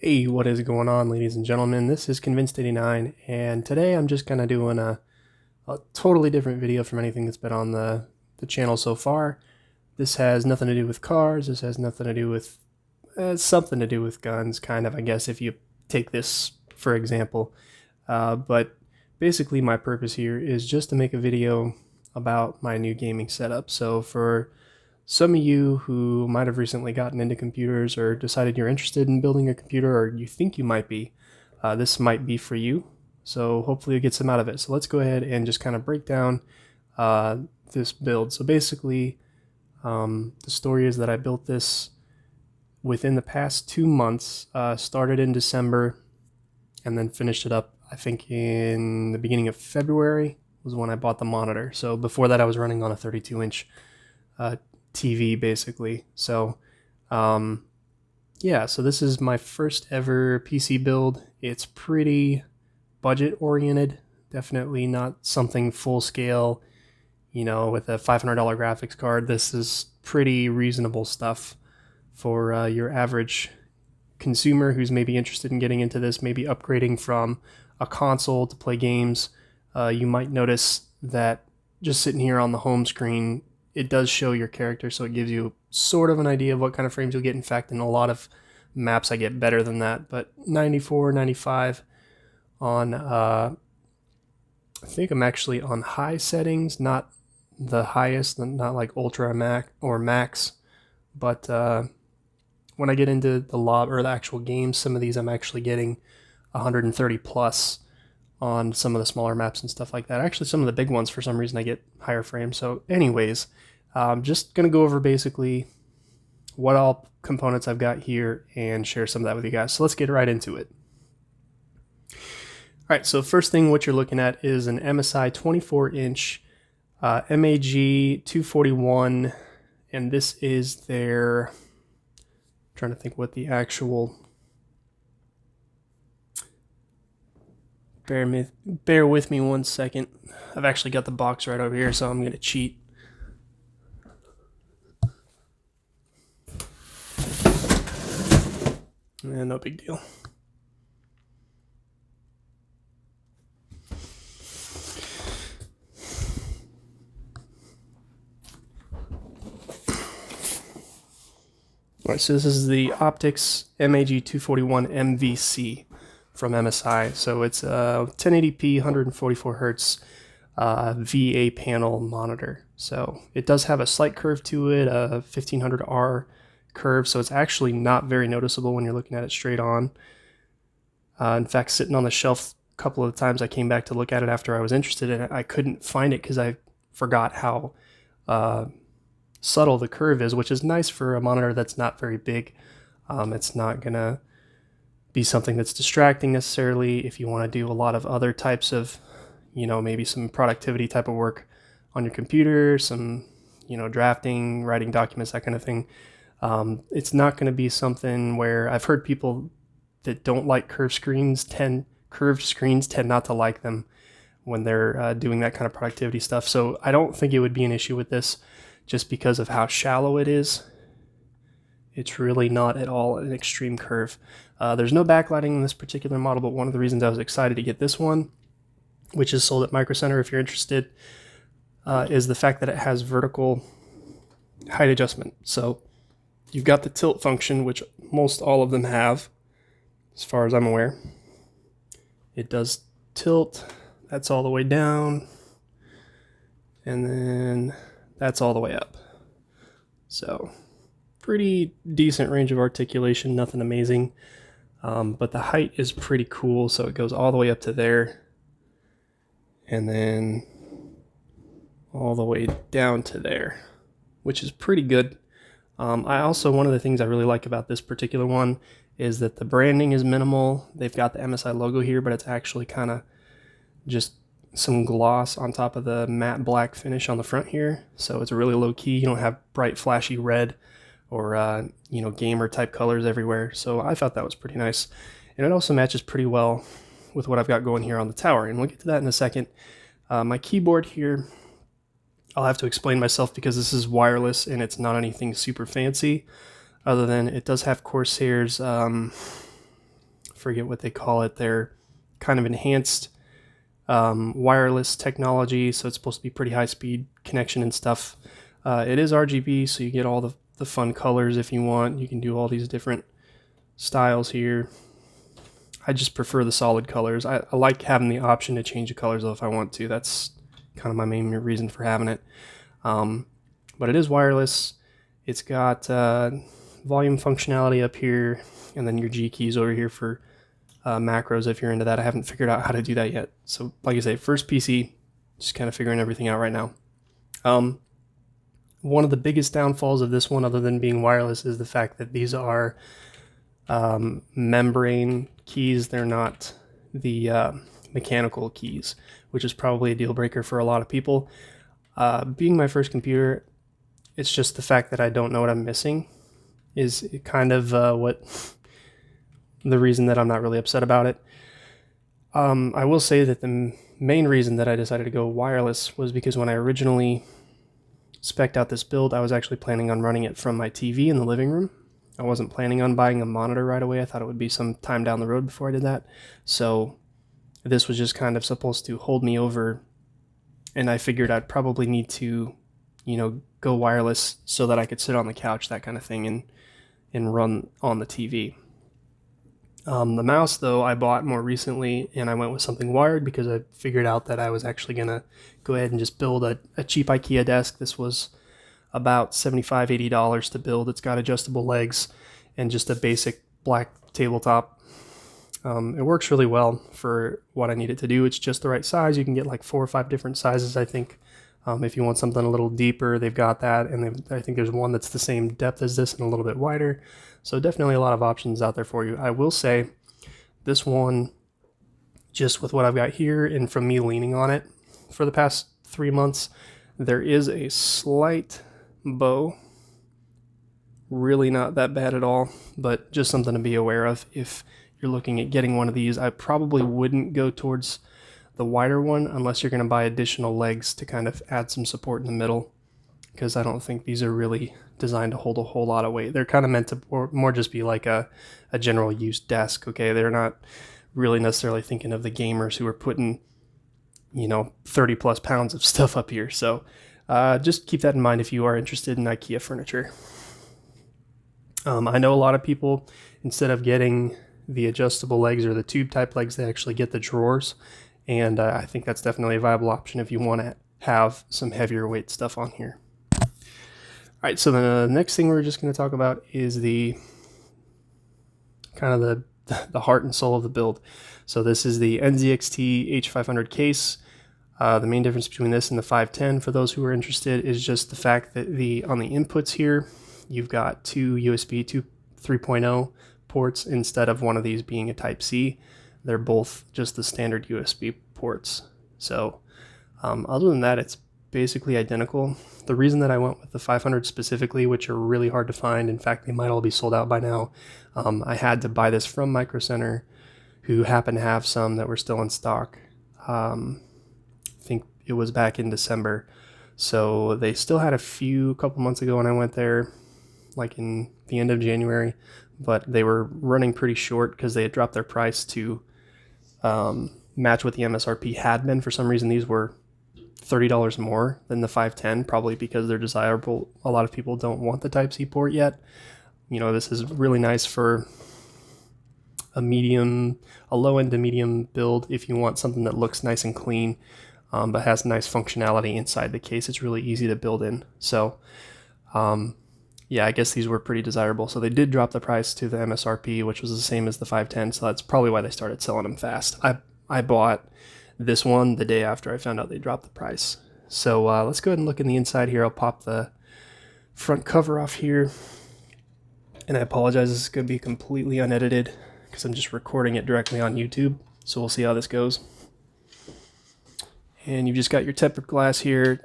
Hey, what is going on, ladies and gentlemen? This is Convinced89, and today I'm just kind of doing a totally different video from anything that's been on the channel so far. This has nothing to do with cars. This has nothing to do with something to do with guns, kind of, I guess, if you take this for example. But basically, my purpose here is just to make a video about my new gaming setup. So for some of you who might have recently gotten into computers or decided you're interested in building a computer, or you think you might be, this might be for you. So hopefully you get some out of it. So let's go ahead and just kind of break down this build. So basically, the story is that I built this within the past 2 months, started in December, and then finished it up, I think, in the beginning of February was when I bought the monitor. So before that, I was running on a 32-inch TV, basically. So yeah, so this is my first ever PC build. It's pretty budget oriented, definitely not something full scale, you know, with a $500 graphics card. This is pretty reasonable stuff for your average consumer who's maybe interested in getting into this, maybe upgrading from a console to play games. You might notice that just sitting here on the home screen, it does show your character, so it gives you sort of an idea of what kind of frames you'll get. In fact, in a lot of maps I get better than that, but 94, 95 on, I think I'm actually on high settings, not the highest, not like ultra or max, but when I get into the lob or the actual games, some of these I'm actually getting 130 plus on some of the smaller maps and stuff like that. Actually, some of the big ones, for some reason, I get higher frames. So anyways, I'm just going to go over basically what all components I've got here and share some of that with you guys. So let's get right into it. All right, so first thing what you're looking at is an MSI 24-inch MAG 241, and this is their, I'm trying to think what the actual, bear with me 1 second. I've actually got the box right over here, so I'm going to cheat. No big deal. All right, so this is the Optics MAG 241 MVC from MSI. So it's a 1080p 144 hertz VA panel monitor. So it does have a slight curve to it, a 1500R curve, so it's actually not very noticeable when you're looking at it straight on. In fact, sitting on the shelf a couple of times I came back to look at it after I was interested in it, I couldn't find it because I forgot how subtle the curve is, which is nice for a monitor that's not very big. It's not gonna be something that's distracting necessarily if you want to do a lot of other types of, you know, maybe some productivity type of work on your computer, some, you know, drafting, writing documents, that kind of thing. It's not going to be something where I've heard people that don't like curved screens tend not to like them when they're doing that kind of productivity stuff. So I don't think it would be an issue with this just because of how shallow it is. It's really not at all an extreme curve. There's no backlighting in this particular model, but one of the reasons I was excited to get this one, which is sold at Micro Center if you're interested, is the fact that it has vertical height adjustment. So you've got the tilt function, which most all of them have, as far as I'm aware. It does tilt, that's all the way down, and then that's all the way up. So pretty decent range of articulation, nothing amazing. But the height is pretty cool, so it goes all the way up to there, and then all the way down to there, which is pretty good. I also, one of the things I really like about this particular one is that the branding is minimal. They've got the MSI logo here, but it's actually kind of just some gloss on top of the matte black finish on the front here. So it's really low key. You don't have bright flashy red or you know, gamer type colors everywhere. So I thought that was pretty nice. And it also matches pretty well with what I've got going here on the tower. And we'll get to that in a second. My keyboard here, I'll have to explain myself because this is wireless and it's not anything super fancy, other than it does have Corsair's forget what they call it. They're kind of enhanced wireless technology, so it's supposed to be pretty high speed connection and stuff. It is RGB, so you get all the fun colors if you want. You can do all these different styles here. I just prefer the solid colors. I like having the option to change the colors though if I want to. That's kind of my main reason for having it. But it is wireless. It's got volume functionality up here, and then your G keys over here for macros if you're into that. I haven't figured out how to do that yet. So like I say, first PC, just kind of figuring everything out right now. One of the biggest downfalls of this one, other than being wireless, is the fact that these are membrane keys. They're not the mechanical keys, which is probably a deal breaker for a lot of people. Being my first computer, it's just the fact that I don't know what I'm missing is kind of the reason that I'm not really upset about it. I will say that the main reason that I decided to go wireless was because when I originally spec'd out this build, I was actually planning on running it from my TV in the living room. I wasn't planning on buying a monitor right away. I thought it would be some time down the road before I did that. So this was just kind of supposed to hold me over, and I figured I'd probably need to, you know, go wireless so that I could sit on the couch, that kind of thing, and run on the TV. The mouse, though, I bought more recently, and I went with something wired because I figured out that I was actually going to go ahead and just build a cheap IKEA desk. This was about $75, $80 to build. It's got adjustable legs and just a basic black tabletop. It works really well for what I need it to do. It's just the right size. You can get like 4 or 5 different sizes, I think. If you want something a little deeper, they've got that, and I think there's one that's the same depth as this and a little bit wider. So definitely a lot of options out there for you. I will say this one, just with what I've got here and from me leaning on it for the past 3 months, there is a slight bow. Really not that bad at all, but just something to be aware of. If you're looking at getting one of these, I probably wouldn't go towards the wider one unless you're going to buy additional legs to kind of add some support in the middle, because I don't think these are really designed to hold a whole lot of weight. They're kind of meant to more just be like a general use desk, okay? They're not really necessarily thinking of the gamers who are putting, you know, 30 plus pounds of stuff up here. So just keep that in mind if you are interested in IKEA furniture. I know a lot of people, instead of getting the adjustable legs or the tube type legs, they actually get the drawers. And I think that's definitely a viable option if you want to have some heavier weight stuff on here. All right, so the next thing we're just going to talk about is the kind of the heart and soul of the build. So this is the NZXT H500 case. The main difference between this and the 510, for those who are interested, is just the fact that on the inputs here, you've got 2 USB 3.0 ports instead of one of these being a Type-C. They're both just the standard USB ports. So other than that, it's basically identical. The reason that I went with the 500 specifically, which are really hard to find, in fact, they might all be sold out by now, I had to buy this from Micro Center, who happened to have some that were still in stock. I think it was back in December. So they still had a couple months ago when I went there, like in the end of January, but they were running pretty short because they had dropped their price to match what the MSRP had been. For some reason, these were $30 more than the 510, probably because they're desirable. A lot of people don't want the Type-C port yet. You know, this is really nice for a low-end to medium build if you want something that looks nice and clean, but has nice functionality inside the case. It's really easy to build in. So, yeah, I guess these were pretty desirable. So they did drop the price to the MSRP, which was the same as the 510. So that's probably why they started selling them fast. I bought this one the day after I found out they dropped the price. So let's go ahead and look in the inside here. I'll pop the front cover off here. And I apologize, this is going to be completely unedited because I'm just recording it directly on YouTube. So we'll see how this goes. And you've just got your tempered glass here.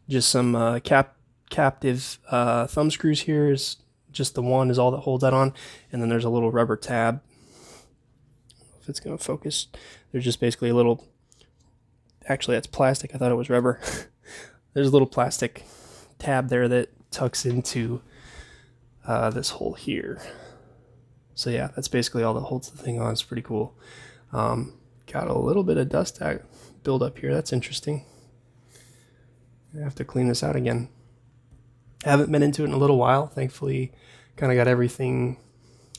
Just some captive thumb screws here. Is just the one is all that holds that on. And then there's a little rubber tab. If it's going to focus, there's just basically a little, actually that's plastic, I thought it was rubber. There's a little plastic tab there that tucks into this hole here. So yeah, that's basically all that holds the thing on. It's pretty cool. Got a little bit of dust build up here. That's interesting. I have to clean this out again. I haven't been into it in a little while. Thankfully, kind of got everything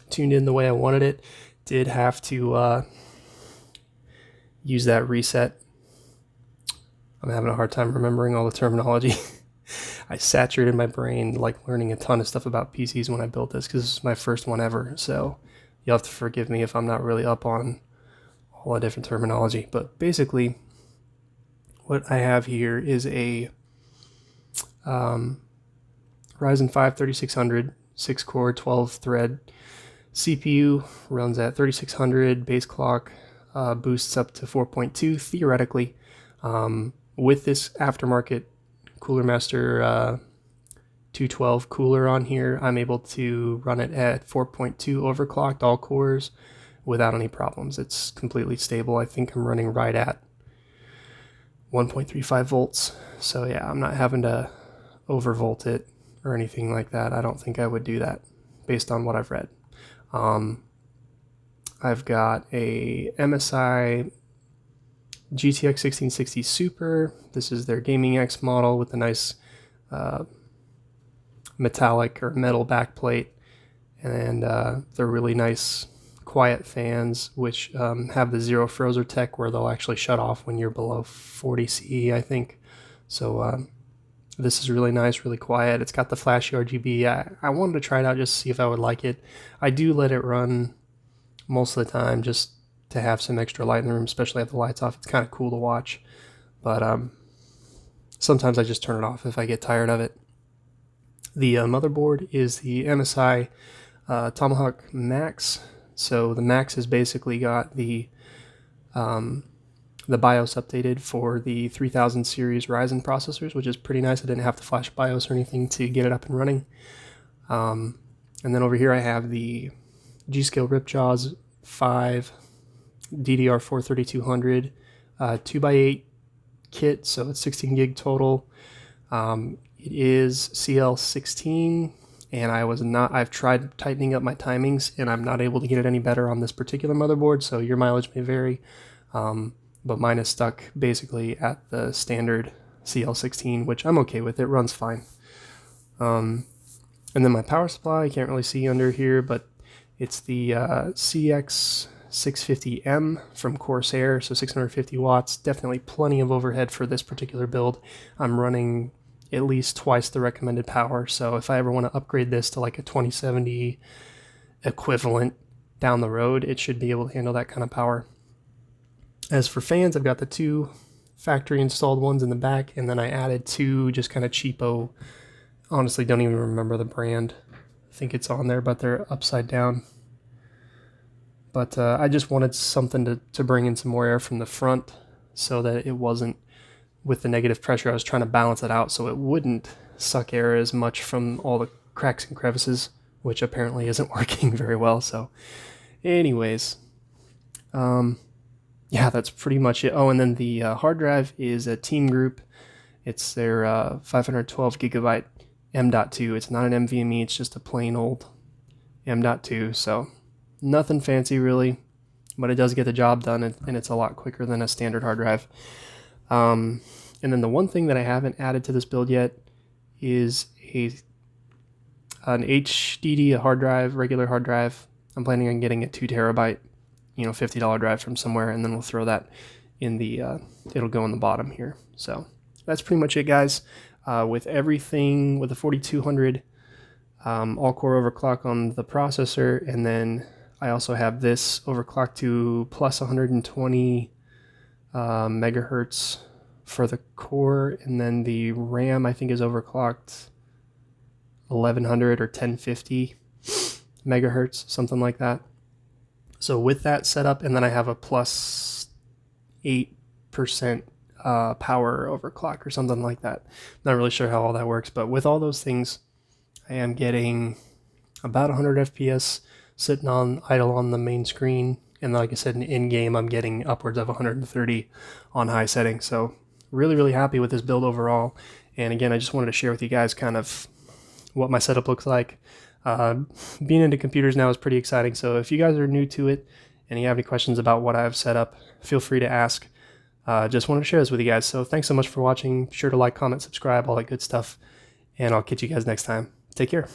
tuned in the way I wanted it. Did have to use that reset. I'm having a hard time remembering all the terminology. I saturated my brain like learning a ton of stuff about PCs when I built this because this is my first one ever. So you'll have to forgive me if I'm not really up on all the different terminology. But basically, what I have here is a Ryzen 5 3600, 6-core, 12-thread CPU, runs at 3600, base clock, boosts up to 4.2 theoretically. With this aftermarket Cooler Master 212 cooler on here, I'm able to run it at 4.2 overclocked, all cores, without any problems. It's completely stable. I think I'm running right at 1.35 volts. So yeah, I'm not having to overvolt it or anything like that. I don't think I would do that based on what I've read. I've got a MSI GTX 1660 Super. This is their Gaming X model with a nice metallic or metal backplate, and they're really nice quiet fans, which have the zero frozer tech where they'll actually shut off when you're below 40 CE, I think. So this is really nice, really quiet. It's got the flashy RGB. I wanted to try it out just to see if I would like it. I do let it run most of the time just to have some extra light in the room, especially if the light's off. It's kind of cool to watch, but sometimes I just turn it off if I get tired of it. The motherboard is the MSI Tomahawk Max. So the Max has basically got the BIOS updated for the 3000 series Ryzen processors, which is pretty nice. I didn't have to flash BIOS or anything to get it up and running. And then over here I have the G.Skill Ripjaws 5 DDR4 3200 2x8 kit, so it's 16 gig total. It is CL16, and I've tried tightening up my timings, and I'm not able to get it any better on this particular motherboard, so your mileage may vary. But mine is stuck basically at the standard CL16, which I'm okay with. It runs fine. And then my power supply, I can't really see under here, but it's the CX650M from Corsair, so 650 watts. Definitely plenty of overhead for this particular build. I'm running at least twice the recommended power, so if I ever want to upgrade this to like a 2070 equivalent down the road, it should be able to handle that kind of power. As for fans, I've got the two factory installed ones in the back, and then I added two just kind of cheapo, honestly don't even remember the brand. I think it's on there, but they're upside down. But I just wanted something to bring in some more air from the front so that it wasn't, with the negative pressure, I was trying to balance it out so it wouldn't suck air as much from all the cracks and crevices, which apparently isn't working very well. So anyways, yeah, that's pretty much it. Oh, and then the hard drive is a Team Group. It's their 512 gigabyte M.2. It's not an NVMe, it's just a plain old M.2. So nothing fancy really, but it does get the job done, and it's a lot quicker than a standard hard drive. And then the one thing that I haven't added to this build yet is an HDD, a hard drive, regular hard drive. I'm planning on getting a 2 terabyte, $50 drive from somewhere, and then we'll throw that in the, it'll go in the bottom here. So that's pretty much it, guys. With everything, with the 4200 all-core overclock on the processor, and then I also have this overclocked to plus 120 megahertz for the core, and then the RAM I think is overclocked 1100 or 1050 megahertz, something like that. So with that setup, and then I have a plus 8% power overclock or something like that. Not really sure how all that works, but with all those things, I am getting about 100 FPS sitting on idle on the main screen, and like I said, in game I'm getting upwards of 130 on high settings. So really, really happy with this build overall. And again, I just wanted to share with you guys kind of what my setup looks like. Being into computers now is pretty exciting. So if you guys are new to it and you have any questions about what I've set up, feel free to ask. Just wanted to share this with you guys. So thanks so much for watching. Be sure to like, comment, subscribe, all that good stuff. And I'll catch you guys next time. Take care.